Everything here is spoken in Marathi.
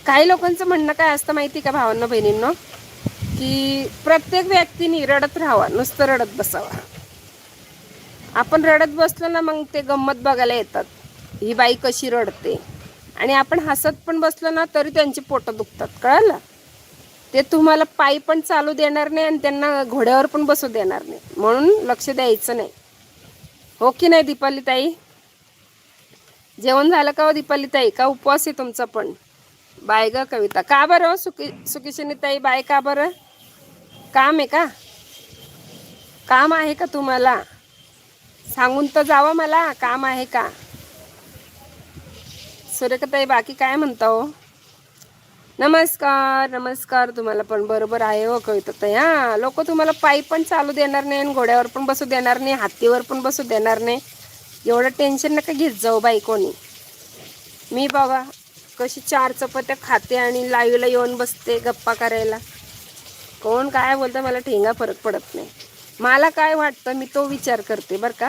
काही लोकांचं म्हणणं काय असतं माहिती का भावांनो बहिणींनो, की प्रत्येक व्यक्तीने रडत राहावं, नुसतं रडत बसावं. आपण रडत बसलो ना मग ते गंमत बघायला येतात, ही बाई कशी रडते. आणि आपण हसत पण बसलो ना तरी त्यांची पोटं दुखतात, कळलं. ते तुम्हाला पायी पण चालू देणार नाही आणि त्यांना घोड्यावर पण बसू देणार नाही, म्हणून लक्ष द्यायचं नाही. हो की नाही दीपाली ताई? जेवण झालं का हो दीपाली ताई? का उपवास आहे तुमचा पण? बाय ग कविता. का बरं हो सुकिशिनी ताई, बाय का बरं? काम आहे का? काम आहे का तुम्हाला? सांगून तर जावं मला, काम आहे का? सुरेखाताई बाकी काय म्हणता हो? नमस्कार नमस्कार. तुम्हाला पण बरोबर आहे हो कविताताई. हा, लोक तुम्हाला पायी पण चालू देणार नाही आणि घोड्यावर पण बसू देणार नाही, हत्तीवर पण बसू देणार नाही. एवढं टेन्शन नका घेत जाऊ बाई कोणी. मी बघा कशी 4 चपात्या खाते आणि लाईव्हला येऊन बसते गप्पा करायला. कोण काय बोलतं मला ठेंगा फरक पडत नाही. मला काय वाटतं मी तो विचार करते बरं का.